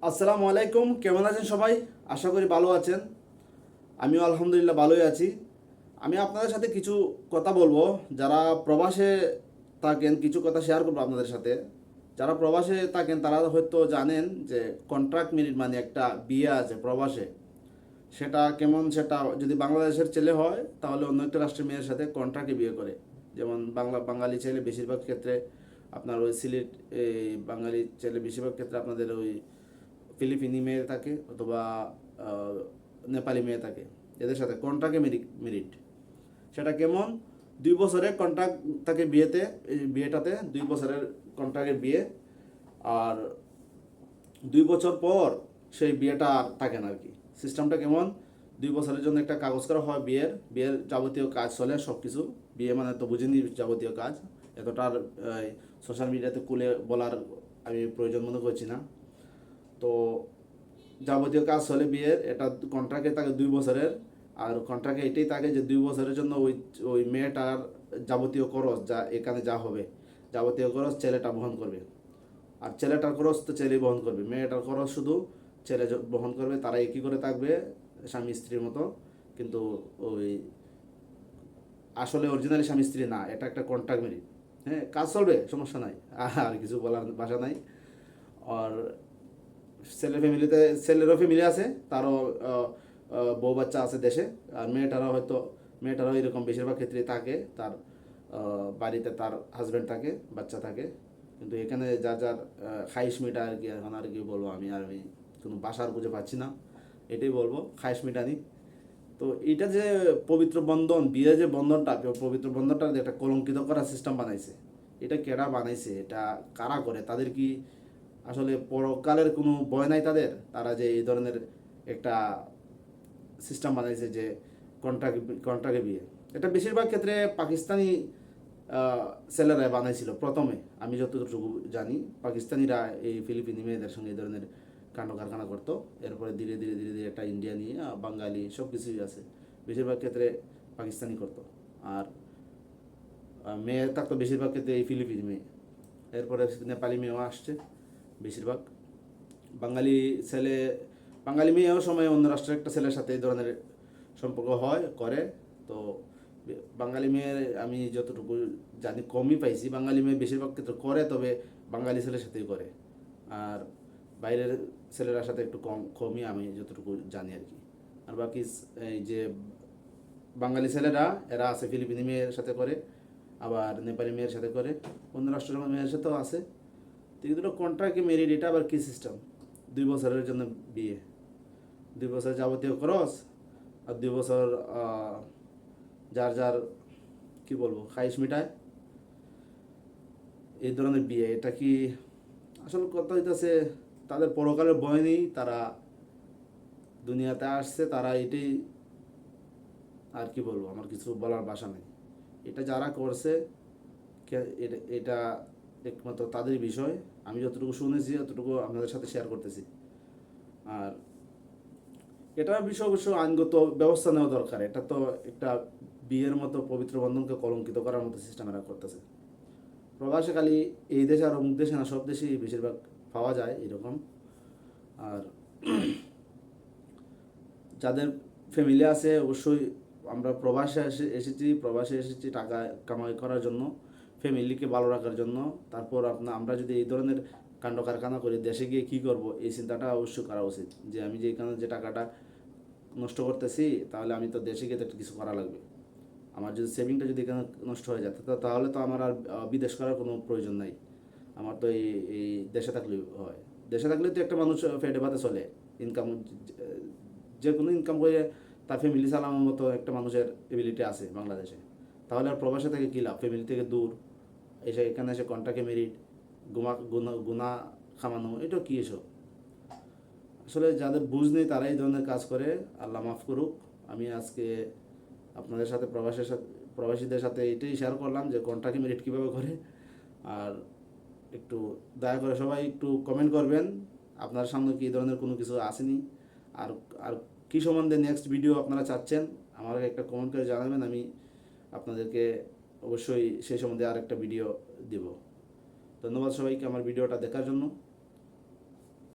আসসালামু আলাইকুম, কেমন আছেন সবাই? আশা করি ভালো আছেন। আমিও আলহামদুলিল্লাহ ভালোই আছি। আমি আপনাদের সাথে কিছু কথা বলবো। যারা প্রবাসে থাকেন কিছু কথা শেয়ার করবো আপনাদের সাথে। যারা প্রবাসে থাকেন তারা হয়তো জানেন যে কন্ট্রাক্ট মেরিট মানে একটা বিয়ে আছে প্রবাসে। সেটা কেমন, সেটা যদি বাংলাদেশের ছেলে হয় তাহলে অন্য একটা রাষ্ট্রের মেয়ের সাথে কন্ট্রাক্টে বিয়ে করে। যেমন বাঙালি ছেলে বেশিরভাগ ক্ষেত্রে আপনার ওই সিলেট, এই বাঙালি ছেলে বেশিরভাগ ক্ষেত্রে আপনাদের ওই ফিলিপিনি মেয়ে থাকে অথবা আহ, নেপালি মেয়ে থাকে, এদের সাথে কন্ট্রাক্টে মেরিট। সেটা কেমন? 2 বছরের কন্ট্রাক্ট থাকে বিয়েতে, এই বিয়েটাতে 2 বছরের কন্ট্রাক্টের বিয়ে। আর 2 বছর পর সেই বিয়েটা আর থাকে না আর কি। সিস্টেমটা কেমন? 2 বছরের জন্য একটা কাগজ করা হয় বিয়ের যাবতীয় কাজ চলে সব কিছু। বিয়ে মানে তো বুঝিনি যাবতীয় কাজ, এতটা আর সোশ্যাল মিডিয়াতে খুলে বলার আমি প্রয়োজন মনে করছি না। তো যাবতীয় কাজ চলে বিয়ের, এটা কন্ট্রাক্টে থাকে 2 বছরের। আর কন্ট্রাক্টে এটাই থাকে যে 2 বছরের জন্য ওই ওই মেয়েটার যাবতীয় খরচ যা এখানে যা হবে, যাবতীয় খরচ ছেলেটা বহন করবে। আর ছেলেটার খরচ তো ছেলেই বহন করবে, মেয়েটার খরচ শুধু ছেলে বহন করবে। তারা একই করে থাকবে, স্বামী স্ত্রীর মতো। কিন্তু ওই আসলে অরিজিনালি স্বামী স্ত্রী না, এটা একটা কন্ট্রাক্ট মেরিট। হ্যাঁ, কাজ চলবে, সমস্যা নাই, আর কিছু বলার ভাষা নাই। আর ছেলেরও ফ্যামিলি আছে, তারও বউ বাচ্চা আছে দেশে। আর মেয়েটারও এরকম বেশিরভাগ ক্ষেত্রে থাকে, তার বাড়িতে তার হাজব্যান্ড থাকে, বাচ্চা থাকে। কিন্তু এখানে যার যার খাইশ মিটা আর কি, এখন আর কি বলবো, আমি কোনো বাসার খুঁজে পাচ্ছি না, এটাই বলবো খাইশ মিটানি। তো এটা যে পবিত্র বন্ধন, বিয়ে যে বন্ধনটা, পবিত্র বন্ধনটা যে একটা কলঙ্কিত করার সিস্টেম বানাইছে, এটা কেডা বানাইছে, এটা কারা করে, তাদের কি আসলে পরকালের কোনো ভয় নাই তাদের? তারা যে এই ধরনের একটা সিস্টেম বানাইছে যে কন্ট্রাক্টে বিয়ে, এটা বেশিরভাগ ক্ষেত্রে পাকিস্তানি ছেলেরা বানাইছিল প্রথমে। আমি যতটুকু জানি পাকিস্তানিরা এই ফিলিপিনি মেয়েদের সঙ্গে এই ধরনের কাণ্ড কারখানা করতো। এরপরে ধীরে ধীরে ধীরে ধীরে একটা ইন্ডিয়ানি, বাঙালি সব কিছুই আছে, বেশিরভাগ ক্ষেত্রে পাকিস্তানি করতো। আর মেয়ে থাকতো বেশিরভাগ ক্ষেত্রে এই ফিলিপিনি মেয়ে। এরপরে নেপালি মেয়েও আসছে বেশিরভাগ। বাঙালি ছেলে, বাঙালি মেয়েও সময় অন্য রাষ্ট্রের একটা ছেলের সাথে এই ধরনের সম্পর্ক হয় করে। তো বাঙালি মেয়ের আমি যতটুকু জানি কমই পাইছি, বাঙালি মেয়ে বেশিরভাগ ক্ষেত্রে করে, তবে বাঙালি ছেলের সাথেই করে। আর বাইরের ছেলেরা সাথে একটু কমই আমি যতটুকু জানি আর কি। আর বাকি এই যে বাঙালি ছেলেরা এরা আছে ফিলিপিনি মেয়ের সাথে করে, আবার নেপালি মেয়ের সাথে করে, অন্য রাষ্ট্রের মেয়ের সাথেও আছে। তো এগুলো কন্ট্রাক্টে মেরিট, এটা আবার কী সিস্টেম? 2 বছরের জন্য বিয়ে, 2 বছর যাবতীয় খরচ, আর 2 বছর যার যার কি বলবো খাইশ মিটায়, এই ধরনের বিয়ে, এটা কি আসল কথা হইতেছে? তাদের পরকালের ভয় নেই, তারা দুনিয়াতে আসছে, তারা এটাই, আর কি বলবো, আমার কিছু বলার ভাষা নেই। এটা যারা করছে এটা একমাত্র তাদের বিষয়। আমি যতটুকু শুনেছি ততটুকু আপনাদের সাথে শেয়ার করতেছি। আর এটার বিষয় অবশ্য আইনগত ব্যবস্থা নেওয়া দরকার। এটা তো একটা বিয়ের মতো পবিত্র বন্ধনকে কলঙ্কিত করার মতো সিস্টেম এরা করতেছে। প্রবাসে খালি এই দেশে আর অমুক দেশে না, সব দেশেই বেশিরভাগ পাওয়া যায় এরকম। আর যাদের ফ্যামিলি আছে অবশ্যই, আমরা প্রবাসে এসেছি টাকা কামাই করার জন্য, ফ্যামিলিকে ভালো রাখার জন্য। তারপর আমরা যদি এই ধরনের কাণ্ড কারখানা করি, দেশে গিয়ে কী করব, এই চিন্তাটা অবশ্যই করা উচিত। যে আমি যে এখানে যে টাকাটা নষ্ট করতেছি, তাহলে আমি তো দেশে গিয়ে তো একটা কিছু করা লাগবে। আমার যদি সেভিংটা যদি এখানে নষ্ট হয়ে যায়, তাহলে তো আমার আর বিদেশ করার কোনো প্রয়োজন নাই। আমার তো এই দেশে থাকলেই হয়। দেশে থাকলে তো একটা মানুষ পেটে ভাতে চলে, ইনকাম, যে কোনো ইনকাম করে তার ফ্যামিলি চালানোর মতো একটা মানুষের এবিলিটি আছে বাংলাদেশে। তাহলে আর প্রবাসে থেকে কী লাভ? ফ্যামিলি থেকে দূর এখানে এসে কন্ট্রাক্টে মেরিট, গুণা খামানো, এটা কী এসব? আসলে যাদের বুঝ নেই তারাই এই ধরনের কাজ করে, আল্লাহ মাফ করুক। আমি আজকে আপনাদের সাথে প্রবাসীদের সাথে এটাই শেয়ার করলাম যে কন্ট্রাক্টে মেরিট কীভাবে করে। আর একটু দয়া করে সবাই একটু কমেন্ট করবেন আপনার সামনে কি এই ধরনের কোনো কিছু আসেনি। আর আর কী সম্বন্ধে নেক্সট ভিডিও আপনারা চাচ্ছেন আমাকে একটা কমেন্ট করে জানাবেন, আমি আপনাদেরকে অবশ্যই সেই সম্বন্ধে আর একটা ভিডিও দেব। ধন্যবাদ সবাইকে আমার ভিডিওটা দেখার জন্য।